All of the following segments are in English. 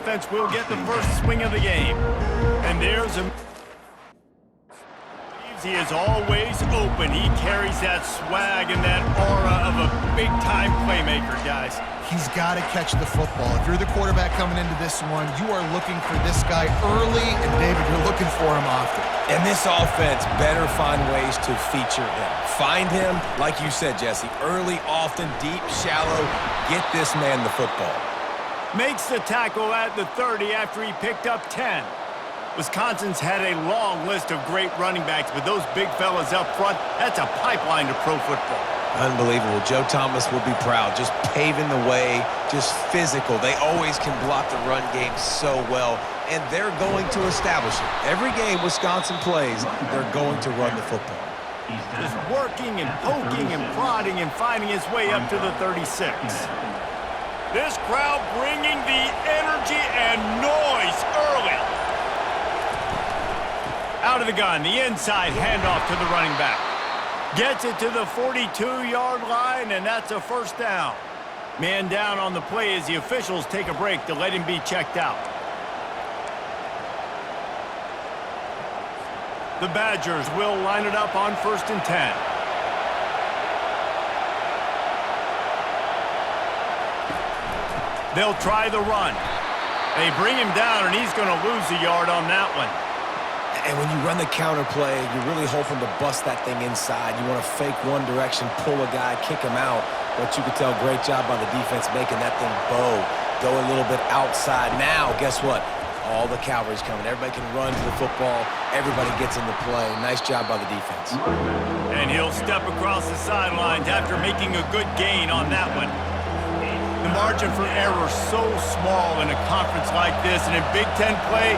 offense will get the first swing of the game. And there's a... He is always open. He carries that swag and that aura of a big-time playmaker, guys. He's got to catch the football. If you're the quarterback coming into this one, you are looking for this guy early, and David, you're looking for him often. And this offense better find ways to feature him. Find him, like you said, Jesse, early, often, deep, shallow. Get this man the football. Makes the tackle at the 30 after he picked up 10. Wisconsin's had a long list of great running backs, but those big fellas up front, that's a pipeline to pro football. Unbelievable. Joe Thomas will be proud. Just paving the way, just physical. They always can block the run game so well, and they're going to establish it. Every game Wisconsin plays, they're going to run the football. Just working and poking and prodding and finding his way up to the 36. This crowd bringing the energy and noise early. Out of the gun, the inside handoff to the running back. Gets it to the 42-yard line, and that's a first down. Man down on the play as the officials take a break to let him be checked out. The Badgers will line it up on 1st and 10. They'll try the run. They bring him down, and he's going to lose a yard on that one. And when you run the counter play, you're really hoping to bust that thing inside. You want to fake one direction, pull a guy, kick him out. But you can tell, great job by the defense making that thing bow. Go a little bit outside. Now, guess what? All the cavalry's coming. Everybody can run to the football. Everybody gets into play. Nice job by the defense. And he'll step across the sidelines after making a good gain on that one. The margin for error so small in a conference like this, and in Big Ten play,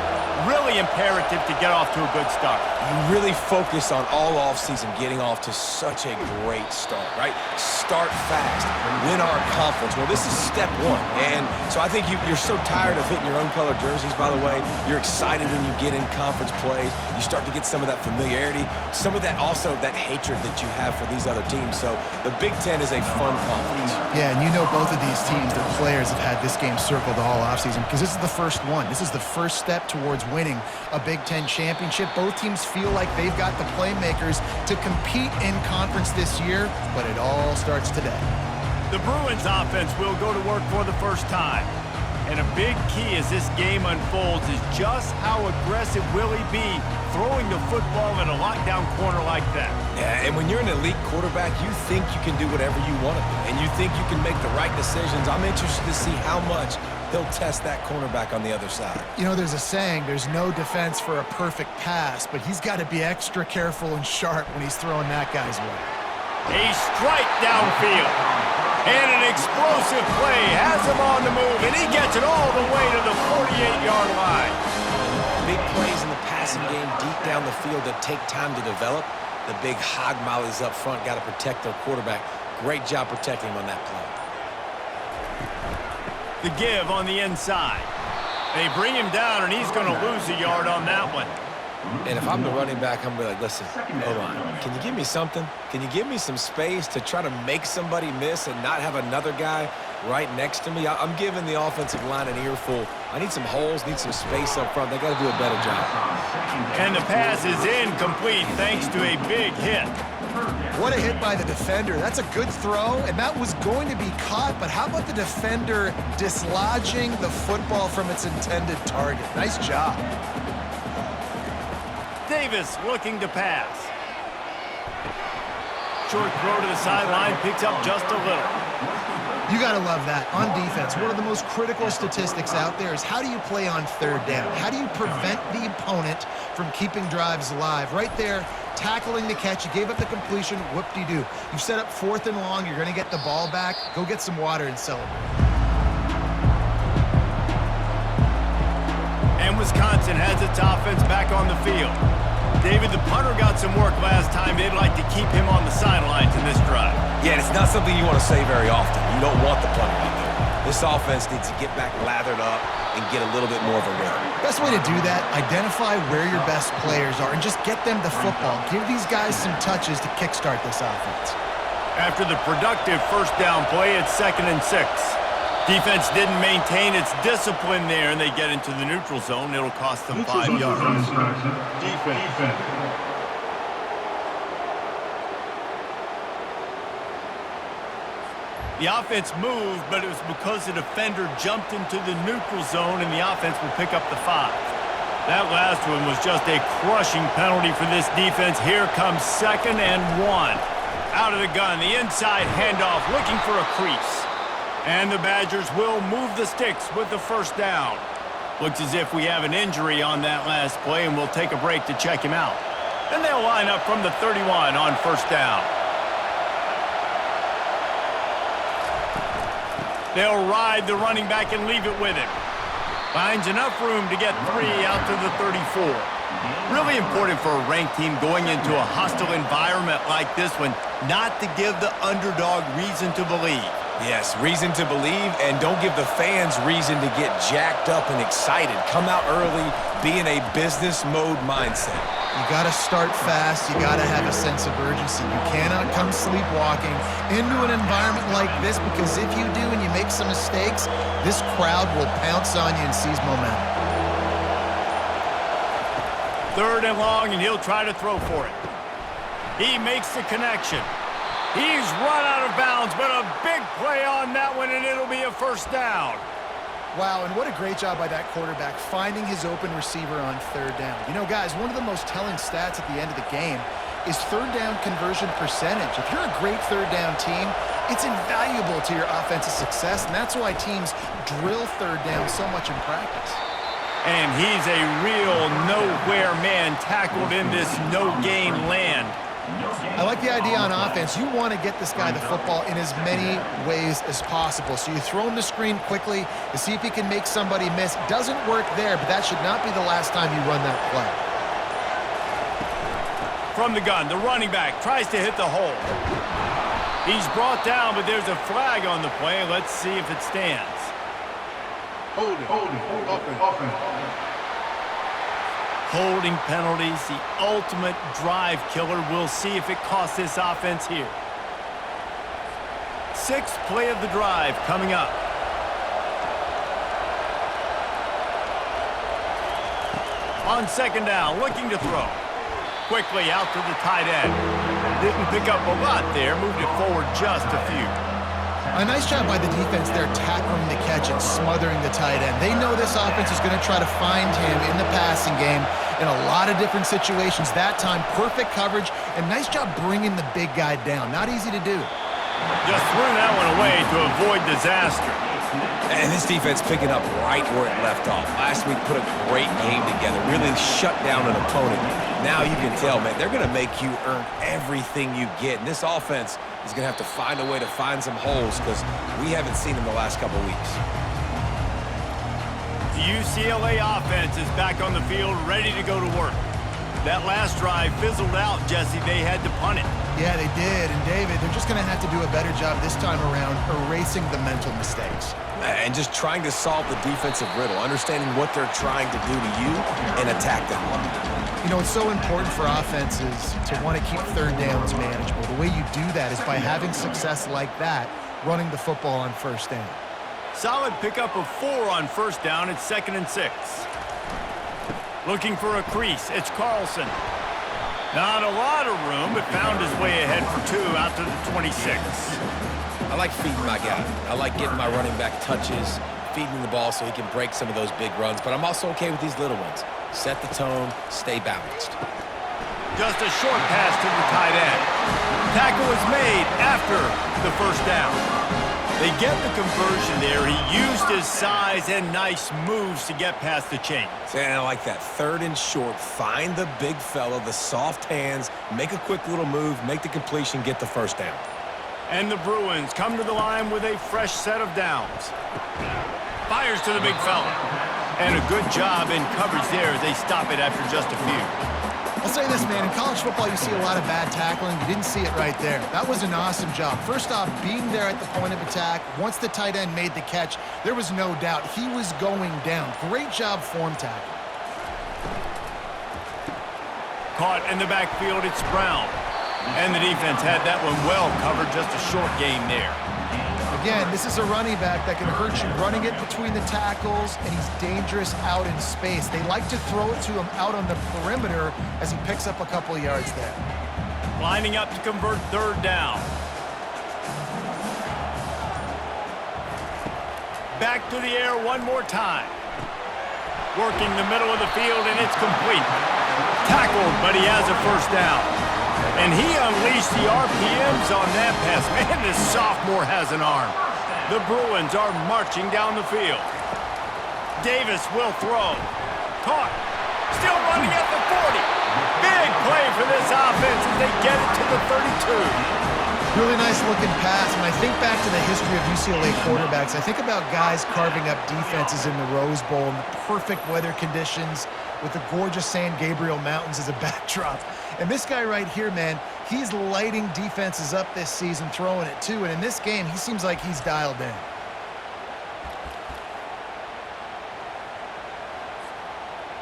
really imperative to get off to a good start. You really focus on all offseason getting off to such a great start, right? Start fast, win our conference. Well, this is step one. And so I think you're so tired of hitting your own color jerseys, by the way. You're excited when you get in conference plays. You start to get some of that familiarity, some of that also that hatred that you have for these other teams. So the Big Ten is a fun conference. Yeah, and you know both of these teams, their players have had this game circled all offseason because this is the first one. This is the first step towards winning a Big Ten championship. Both teams feel like they've got the playmakers to compete in conference this year, but it all starts today. The Bruins offense will go to work for the first time. And a big key as this game unfolds is just how aggressive will he be throwing the football in a lockdown corner like that. Yeah, and when you're an elite quarterback, you think you can do whatever you want to do, and you think you can make the right decisions. I'm interested to see how much he'll test that cornerback on the other side. You know, there's a saying, there's no defense for a perfect pass, but he's got to be extra careful and sharp when he's throwing that guy's way. A strike downfield. And an explosive play has him on the move, and he gets it all the way to the 48-yard line. Big plays in the passing game deep down the field that take time to develop. The big hog mollies up front got to protect their quarterback. Great job protecting him on that play. The give on the inside. They bring him down, and he's going to lose a yard on that one. And if I'm the running back, I'm going to be like, listen, hold on. Can you give me something? Can you give me some space to try to make somebody miss and not have another guy right next to me? I'm giving the offensive line an earful. I need some holes, need some space up front. They got to do a better job. And the pass is incomplete thanks to a big hit. What a hit by the defender. That's a good throw, and that was going to be caught, but how about the defender dislodging the football from its intended target? Nice job. Davis looking to pass. Short throw to the sideline, picks up just a little. You got to love that. On defense, one of the most critical statistics out there is how do you play on third down? How do you prevent the opponent from keeping drives alive? Right there, tackling the catch. You gave up the completion, whoop-de-doo. You set up 4th and long. You're going to get the ball back. Go get some water and celebrate. And Wisconsin has its offense back on the field. David, the punter got some work last time. They'd like to keep him on the sidelines in this drive. Yeah, it's not something you want to say very often. You don't want the punter out there. This offense needs to get back lathered up and get a little bit more of a rhythm. Best way to do that, identify where your best players are and just get them the football. Give these guys some touches to kickstart this offense. After the productive first down play, it's 2nd and 6. Defense didn't maintain its discipline there, and they get into the neutral zone. It'll cost them 5 yards. Defense. The offense moved, but it was because the defender jumped into the neutral zone, and the offense will pick up the 5. That last one was just a crushing penalty for this defense. Here comes 2nd and 1. Out of the gun, the inside handoff, looking for a crease. And the Badgers will move the sticks with the 1st down. Looks as if we have an injury on that last play, and we'll take a break to check him out. And they'll line up from the 31 on 1st down. They'll ride the running back and leave it with him. Finds enough room to get 3 out to the 34. Really important for a ranked team going into a hostile environment like this one, not to give the underdog reason to believe. Yes, reason to believe, and don't give the fans reason to get jacked up and excited. Come out early, be in a business mode mindset. You got to start fast. You got to have a sense of urgency. You cannot come sleepwalking into an environment like this, because if you do and you make some mistakes, this crowd will pounce on you and seize momentum. 3rd and long, and he'll try to throw for it. He makes the connection. He's run out of bounds, but a big play on that one, and it'll be a 1st down. Wow, and what a great job by that quarterback finding his open receiver on 3rd down. You know, guys, one of the most telling stats at the end of the game is 3rd down conversion percentage. If you're a great 3rd down team, it's invaluable to your offensive success, and that's why teams drill 3rd down so much in practice. And he's a real nowhere man tackled in this no-gain land. I like the idea on offense. You want to get this guy the football in as many ways as possible. So you throw him the screen quickly to see if he can make somebody miss. Doesn't work there, but that should not be the last time you run that play. From the gun, the running back tries to hit the hole. He's brought down, but there's a flag on the play. Let's see if it stands. Holding penalties, the ultimate drive killer. We'll see if it costs this offense here. 6th play of the drive coming up. On 2nd down, looking to throw. Quickly out to the tight end. Didn't pick up a lot there, moved it forward just a few. A nice job by the defense there, tackling the catch and smothering the tight end. They know this offense is going to try to find him in the passing game in a lot of different situations. That time, perfect coverage, and nice job bringing the big guy down. Not easy to do. Just threw that one away to avoid disaster. And this defense picking up right where it left off. Last week put a great game together, really shut down an opponent. Now you can tell, man, they're going to make you earn everything you get. And this offense is going to have to find a way to find some holes, because we haven't seen them the last couple weeks. The UCLA offense is back on the field, ready to go to work. That last drive fizzled out, Jesse. They had to punt it. Yeah, they did. And, David, they're just going to have to do a better job this time around erasing the mental mistakes. And just trying to solve the defensive riddle, understanding what they're trying to do to you and attack them. You know, it's so important for offenses to want to keep 3rd downs manageable. The way you do that is by having success like that, running the football on 1st down. Solid pickup of 4 on 1st down. It's 2nd and 6. Looking for a crease. It's Carlson. Not a lot of room, but found his way ahead for 2 out to the 26. I like feeding my guy. I like getting my running back touches, feeding the ball so he can break some of those big runs, but I'm also okay with these little ones. Set the tone, stay balanced. Just a short pass to the tight end. Tackle is made after the 1st down. They get the conversion there. He used his size and nice moves to get past the chains. And I like that 3rd and short. Find the big fella, the soft hands, make a quick little move, make the completion, get the 1st down. And the Bruins come to the line with a fresh set of downs. Fires to the big fella. And a good job in coverage there as they stop it after just a few. I'll say this, man. In college football, you see a lot of bad tackling. You didn't see it right there. That was an awesome job. First off, being there at the point of attack. Once the tight end made the catch, there was no doubt he was going down. Great job form tackling. Caught in the backfield, it's Brown. And the defense had that one well covered, just a short game there. again, this is a running back that can hurt you running it between the tackles, and he's dangerous out in space. They like to throw it to him out on the perimeter as he picks up a couple of yards there. Lining up to convert third down. Back to the air one more time. Working the middle of the field, and it's complete. Tackled, but he has a first down. And he unleashed the RPMs on that pass. Man, this sophomore has an arm. The Bruins are marching down the field. Davis will throw. Caught. Still running at the 40. Big play for this offense as they get it to the 32. Really nice looking pass. When I think back to the history of UCLA quarterbacks, I think about guys carving up defenses in the Rose Bowl in the perfect weather conditions with the gorgeous San Gabriel Mountains as a backdrop. And this guy right here, man, he's lighting defenses up this season, throwing it too. And in this game, he seems like he's dialed in.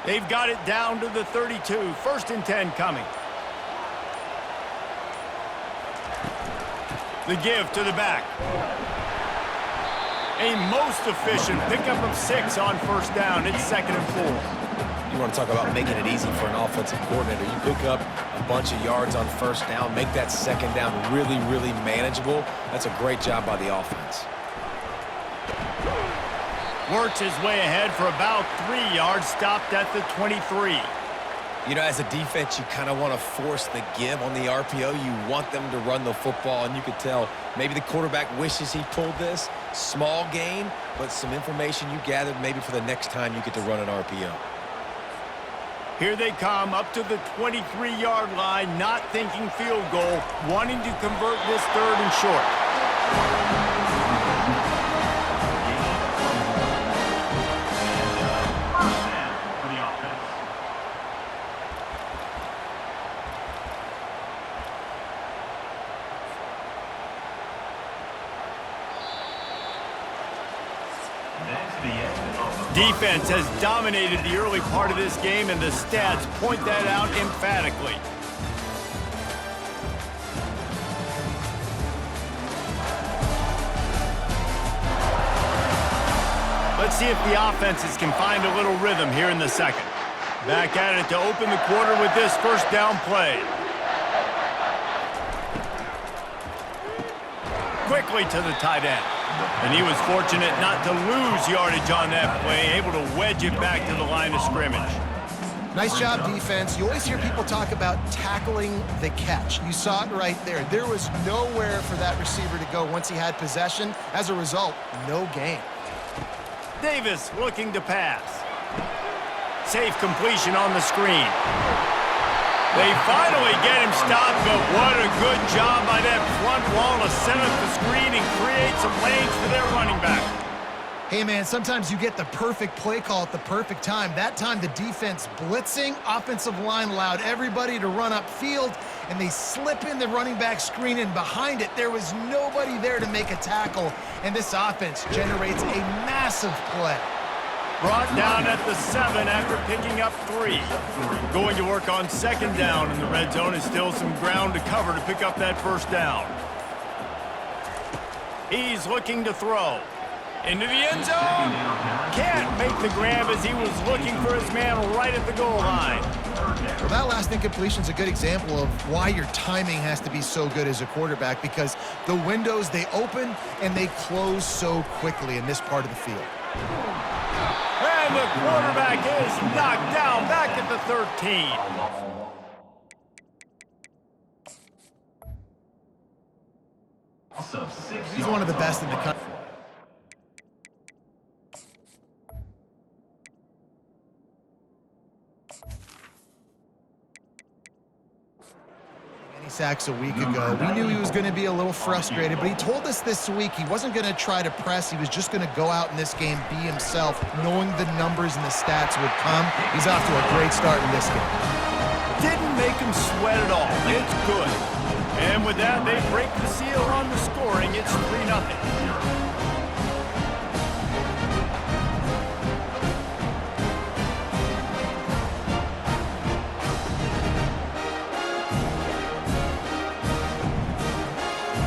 They've got it down to the 32. 1st and 10 coming. The give to the back. A most efficient pickup of 6 on first down. It's 2nd and 4. You want to talk about making it easy for an offensive coordinator. You pick up a bunch of yards on first down, make that second down really, really manageable. That's a great job by the offense. Works his way ahead for about 3 yards, stopped at the 23. You know, as a defense, you kind of want to force the give on the RPO. You want them to run the football, and you could tell maybe the quarterback wishes he pulled this. Small gain, but some information you gathered maybe for the next time you get to run an RPO. Here they come up to the 23-yard line, not thinking field goal, wanting to convert this 3rd and short. Defense has dominated the early part of this game, and the stats point that out emphatically. Let's see if the offenses can find a little rhythm here in the second. Back at it to open the quarter with this first down play. Quickly to the tight end. And he was fortunate not to lose yardage on that play, able to wedge it back to the line of scrimmage. Nice job, defense. You always hear people talk about tackling the catch. You saw it right there. There was nowhere for that receiver to go once he had possession. As a result, no gain. Davis looking to pass. Safe completion on the screen. They finally get him stopped, but what a good job by that front wall to set up the screen and create some lanes for their running back. Hey, man, sometimes you get the perfect play call at the perfect time. That time, the defense blitzing, offensive line allowed everybody to run upfield, and they slip in the running back screen, and behind it, there was nobody there to make a tackle, and this offense generates a massive play. Brought down at the 7 after picking up 3. Going to work on 2nd down in the red zone, and still some ground to cover to pick up that first down. He's looking to throw. Into the end zone. Can't make the grab as he was looking for his man right at the goal line. Well, that last incompletion is a good example of why your timing has to be so good as a quarterback, because the windows, they open and they close so quickly in this part of the field. And the quarterback is knocked down back at the 13. He's one of the best in the country. Sacks a week ago. We knew he was going to be a little frustrated, but he told us this week he wasn't going to try to press. He was just going to go out in this game, be himself, knowing the numbers and the stats would come. He's off to a great start in this game. Didn't make him sweat at all. It's good. And with that, they break the seal on the scoring. It's 3-0.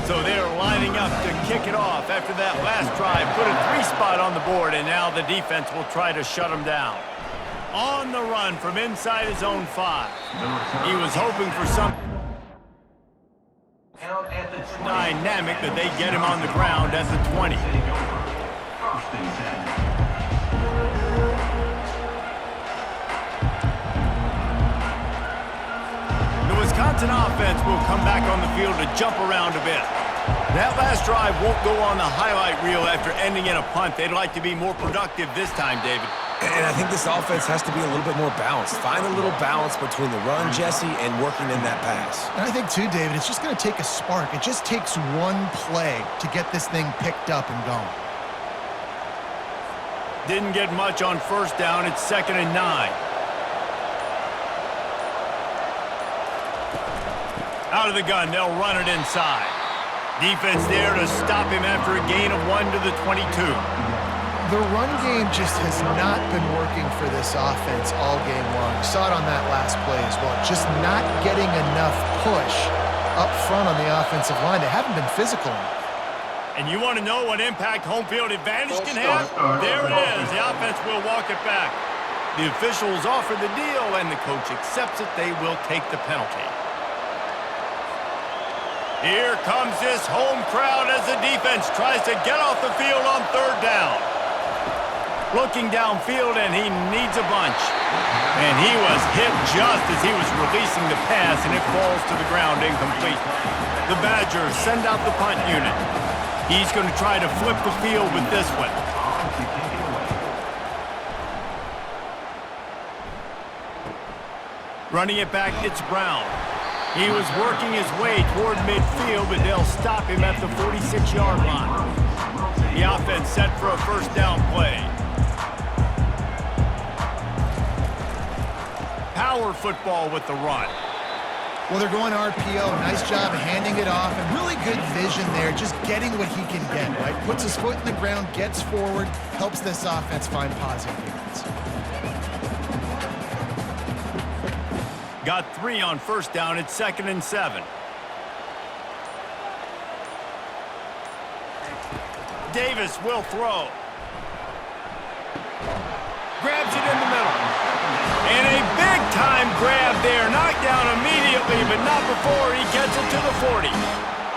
So they're lining up to kick it off after that last drive. Put a 3-spot on the board, and now the defense will try to shut him down. On the run from inside his own 5. He was hoping for something dynamic that they get him on the ground at the 20. The Wisconsin offense will come back on the field to jump around a bit. That last drive won't go on the highlight reel after ending in a punt. They'd like to be more productive this time, David. And I think this offense has to be a little bit more balanced. Find a little balance between the run, Jesse, and working in that pass. And I think, too, David, it's just going to take a spark. It just takes one play to get this thing picked up and going. Didn't get much on first down. It's 2nd and 9. Out of the gun, they'll run it inside. Defense there to stop him after a gain of 1 to the 22. The run game just has not been working for this offense all game long. You saw it on that last play as well. Just not getting enough push up front on the offensive line. They haven't been physical enough. And you want to know what impact home field advantage can have? There it is. The offense will walk it back. The officials offer the deal, and the coach accepts it. They will take the penalty. Here comes this home crowd as the defense tries to get off the field on 3rd down. Looking downfield, and he needs a bunch. And he was hit just as he was releasing the pass, and it falls to the ground incomplete. The Badgers send out the punt unit. He's going to try to flip the field with this one. Running it back, it's Brown. He was working his way toward midfield, but they'll stop him at the 46-yard line. The offense set for a 1st down play. Power football with the run. Well, they're going RPO. Nice job handing it off, and really good vision there, just getting what he can get, right? Puts his foot in the ground, gets forward, helps this offense find positive yards. Got 3 on 1st down. It's 2nd and 7. Davis will throw. Grabs it in the middle. And a big-time grab there. Knocked down immediately, but not before he gets it to the 40.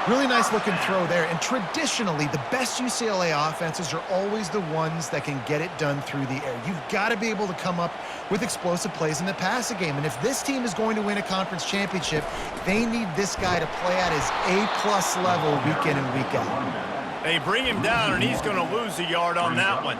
Really nice-looking throw there. And traditionally, the best UCLA offenses are always the ones that can get it done through the air. You've got to be able to come up with explosive plays in the passing game. And if this team is going to win a conference championship, they need this guy to play at his A-plus level week in and week out. They bring him down, and he's going to lose a yard on that one.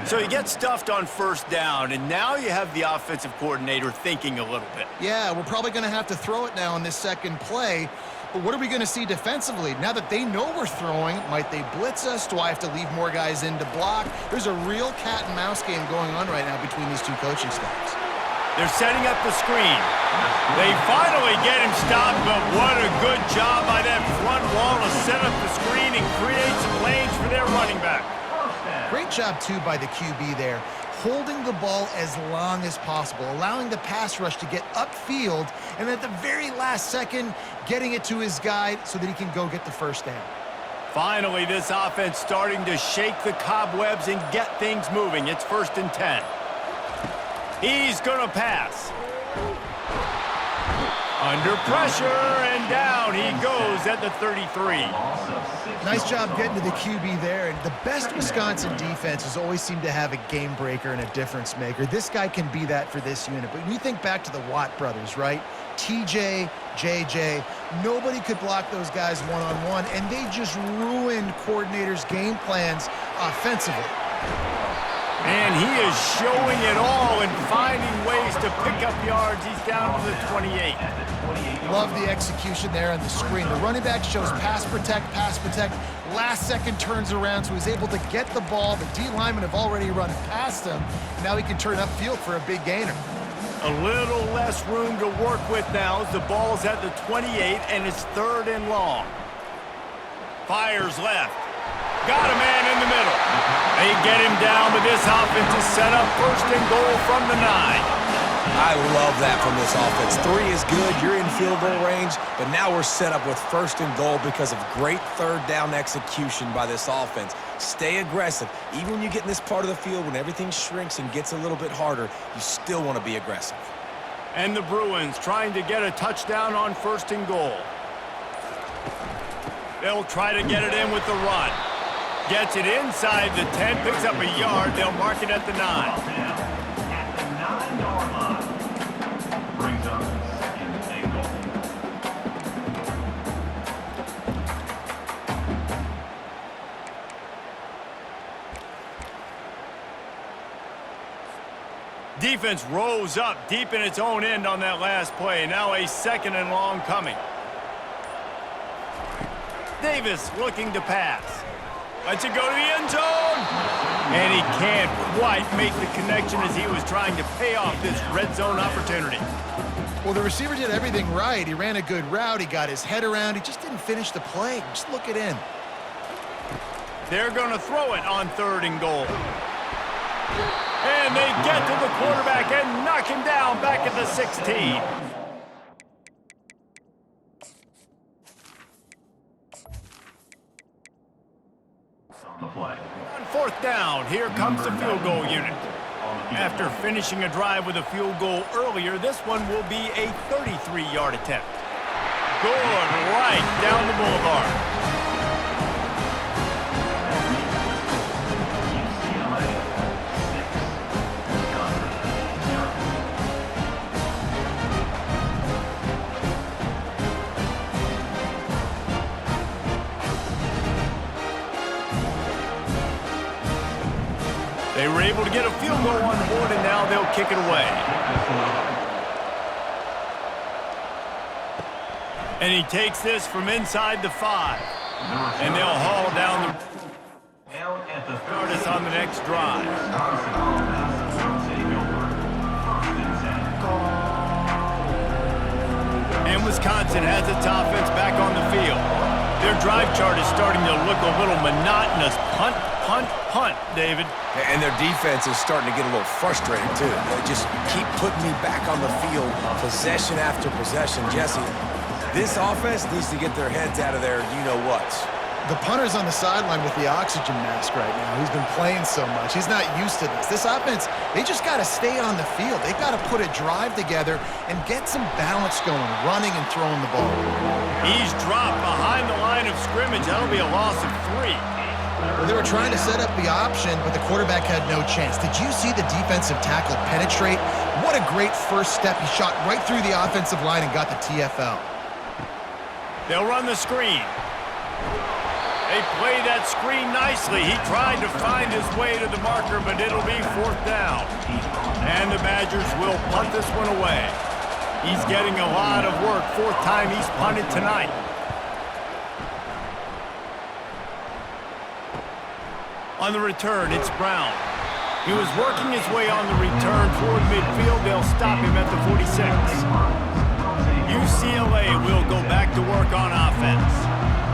So he gets stuffed on 1st down, and now you have the offensive coordinator thinking a little bit. Yeah, we're probably going to have to throw it now on this 2nd play. But what are we going to see defensively? Now that they know we're throwing, might they blitz us? Do I have to leave more guys in to block? There's a real cat and mouse game going on right now between these two coaching staffs. They're setting up the screen. They finally get him stopped, but what a good job by that front wall to set up the screen and create some lanes for their running back. Great job, too, by the QB there, holding the ball as long as possible, allowing the pass rush to get upfield, and at the very last second, getting it to his guy so that he can go get the 1st down. Finally, this offense starting to shake the cobwebs and get things moving. It's 1st and 10. He's going to pass. Under pressure, and down he goes at the 33. Nice job getting to the QB there. And the best Wisconsin defenses always seem to have a game breaker and a difference maker. This guy can be that for this unit. But when you think back to the Watt brothers, right? TJ, JJ, nobody could block those guys one-on-one, and they just ruined coordinators' game plans offensively. And he is showing it all and finding ways to pick up yards. He's down to the 28. Love the execution there on the screen. The running back shows pass protect. Last second turns around, so he's able to get the ball. The D linemen have already run past him. Now he can turn upfield for a big gainer. A little less room to work with now as the ball's at the 28, and it's 3rd and long. Fires left. Got a man in the middle. They get him down, but this offense is set up 1st and goal from the 9. I love that from this offense. 3 is good. You're in field goal range, but now we're set up with 1st and goal because of great 3rd down execution by this offense. Stay aggressive. Even when you get in this part of the field, when everything shrinks and gets a little bit harder, you still want to be aggressive. And the Bruins trying to get a touchdown on 1st and goal. They'll try to get it in with the run. Gets it inside the 10, picks up a yard. They'll mark it at the 9. At the 9-yard line. Brings up 2nd and goal. Defense rose up deep in its own end on that last play. Now a 2nd and long coming. Davis looking to pass. Lets it go to the end zone. And he can't quite make the connection as he was trying to pay off this red zone opportunity. Well, the receiver did everything right. He ran a good route. He got his head around. He just didn't finish the play. Just look it in. They're going to throw it on 3rd and goal. And they get to the quarterback and knock him down back at the 16. On the play. On 4th down, here comes the field goal unit. After finishing a drive with a field goal earlier, this one will be a 33-yard attempt. Good right down the boulevard. UCLA 6, They were able to get a field goal on the board, and now they'll kick it away. And he takes this from inside the 5. And they'll haul down the Curtis on the next drive. And Wisconsin has its offense back on the field. Their drive chart is starting to look a little monotonous. Punt, punt, punt, David. And their defense is starting to get a little frustrated, too. They just keep putting me back on the field, possession after possession. Jesse, this offense needs to get their heads out of there, you-know-what. The punter's on the sideline with the oxygen mask right now. He's been playing so much. He's not used to this. This offense, they just got to stay on the field. They've got to put a drive together and get some balance going, running and throwing the ball. He's dropped behind the line of scrimmage. That'll be a loss of 3. Well, they were trying to set up the option, but the quarterback had no chance. Did you see the defensive tackle penetrate? What a great first step. He shot right through the offensive line and got the TFL. They'll run the screen. They play that screen nicely. He tried to find his way to the marker, but it'll be 4th down. And the Badgers will punt this one away. He's getting a lot of work. 4th time he's punted tonight. On the return, it's Brown. He was working his way on the return toward midfield. They'll stop him at the 46. UCLA will go back to work on offense.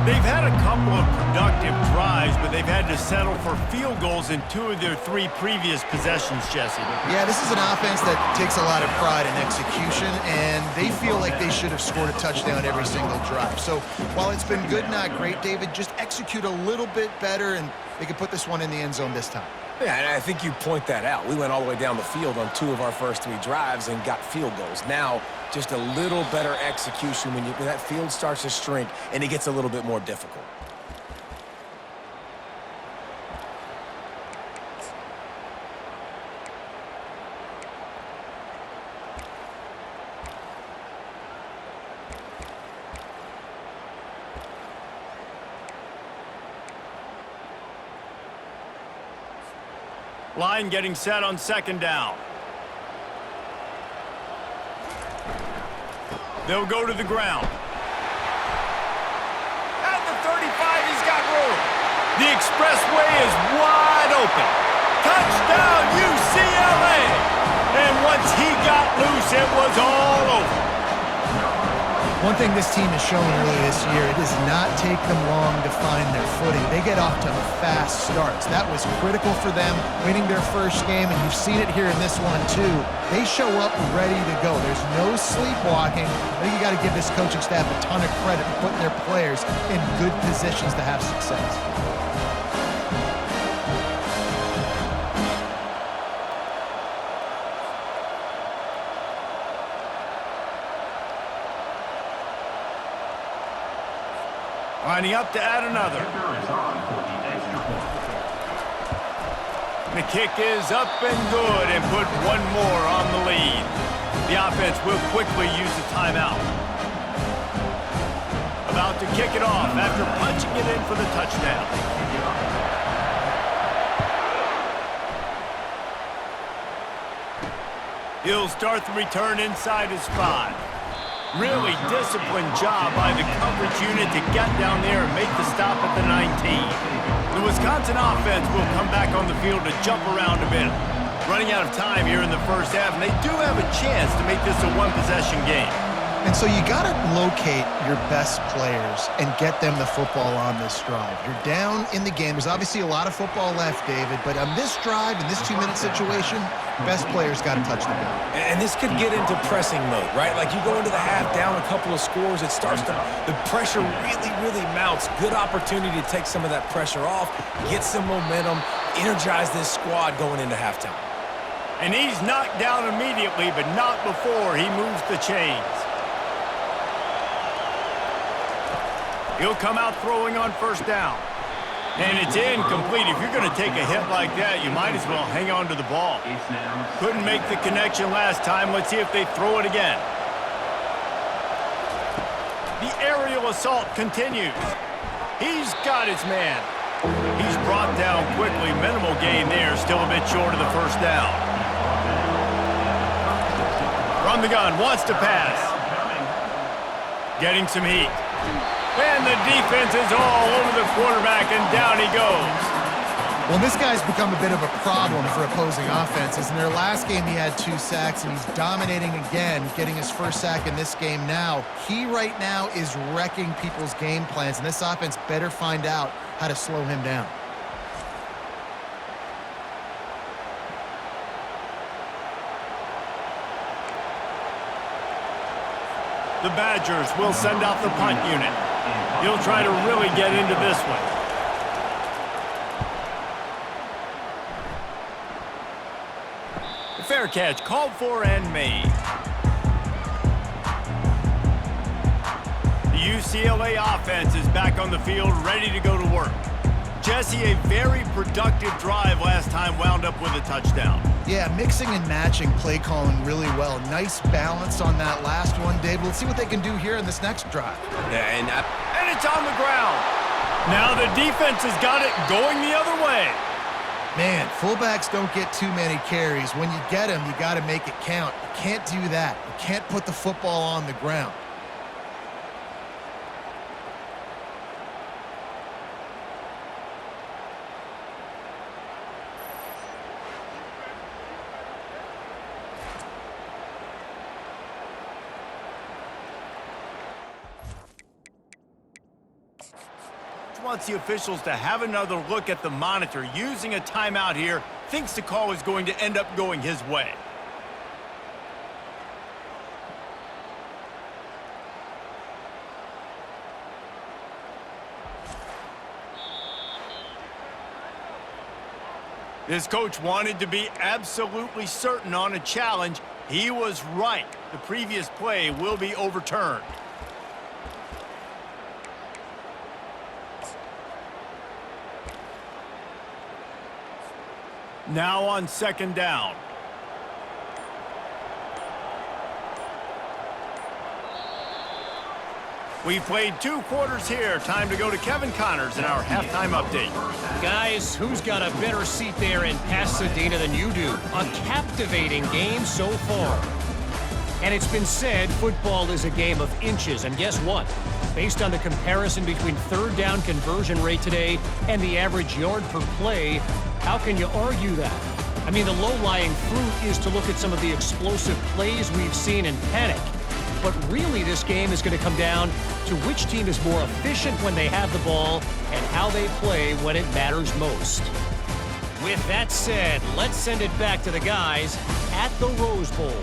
They've had a couple of productive drives, but they've had to settle for field goals in 2 of their 3 previous possessions, Jesse. Yeah, this is an offense that takes a lot of pride in execution, and they feel like they should have scored a touchdown every single drive. So while it's been good, not great, David, just execute a little bit better, and they could put this one in the end zone this time. Yeah, and I think you point that out. We went all the way down the field on 2 of our first 3 drives and got field goals. Now, just a little better execution when that field starts to shrink and it gets a little bit more difficult. Line getting set on 2nd down. They'll go to the ground. At the 35, he's got room. The expressway is wide open. Touchdown, UCLA! And once he got loose, it was all over. One thing this team has shown early this year, it does not take them long to find their footing. They get off to fast starts. That was critical for them, winning their first game, and you've seen it here in this one too. They show up ready to go. There's no sleepwalking. I think you got to give this coaching staff a ton of credit for putting their players in good positions to have success. Lining up to add another. The kick is up and good and put one more on the lead. The offense will quickly use the timeout. About to kick it off after punching it in for the touchdown. He'll start the return inside his 5. Really disciplined job by the coverage unit to get down there and make the stop at the 19. The Wisconsin offense will come back on the field to jump around a bit. Running out of time here in the first half, and they do have a chance to make this a one-possession game. And so you got to locate your best players and get them the football on this drive. You're down in the game. There's obviously a lot of football left, David, but on this drive, in this 2-minute situation, best players got to touch the ball. And this could get into pressing mode, right? Like you go into the half down a couple of scores, it starts to, the pressure really mounts. Good opportunity to take some of that pressure off, get some momentum, energize this squad going into halftime. And he's knocked down immediately, but not before he moves the chains. He'll come out throwing on first down. And it's incomplete. If you're going to take a hit like that, you might as well hang on to the ball. Couldn't make the connection last time. Let's see if they throw it again. The aerial assault continues. He's got his man. He's brought down quickly. Minimal gain there. Still a bit short of the first down. From the gun. Wants to pass. Getting some heat. And the defense is all over the quarterback, and down he goes. Well, this guy's become a bit of a problem for opposing offenses. In their last game, he had 2 sacks, and he's dominating again, getting his first sack in this game now. He right now is wrecking people's game plans, and this offense better find out how to slow him down. The Badgers will send out the punt unit. He'll try to really get into this one. The fair catch called for and made. The UCLA offense is back on the field, ready to go to work. Jesse, a very productive drive last time, wound up with a touchdown. Yeah, mixing and matching play calling really well. Nice balance on that last one, Dave. Let's see what they can do here in this next drive. Yeah, and it's on the ground. Now the defense has got it going the other way. Man, fullbacks don't get too many carries. When you get them, you got to make it count. You can't do that. You can't put the football on the ground. Wants the officials to have another look at the monitor. Using a timeout here, thinks the call is going to end up going his way. This coach wanted to be absolutely certain on a challenge. He was right. The previous play will be overturned. Now on second down. We've played 2 quarters here. Time to go to Kevin Connors in our halftime update. Guys, who's got a better seat there in Pasadena than you do? A captivating game so far. And it's been said football is a game of inches. And guess what? Based on the comparison between third down conversion rate today and the average yard per play, how can you argue that? I mean, the low-lying fruit is to look at some of the explosive plays we've seen in panic. but really this game is going to come down to which team is more efficient when they have the ball and how they play when it matters most. With that said, let's send it back to the guys at the Rose Bowl.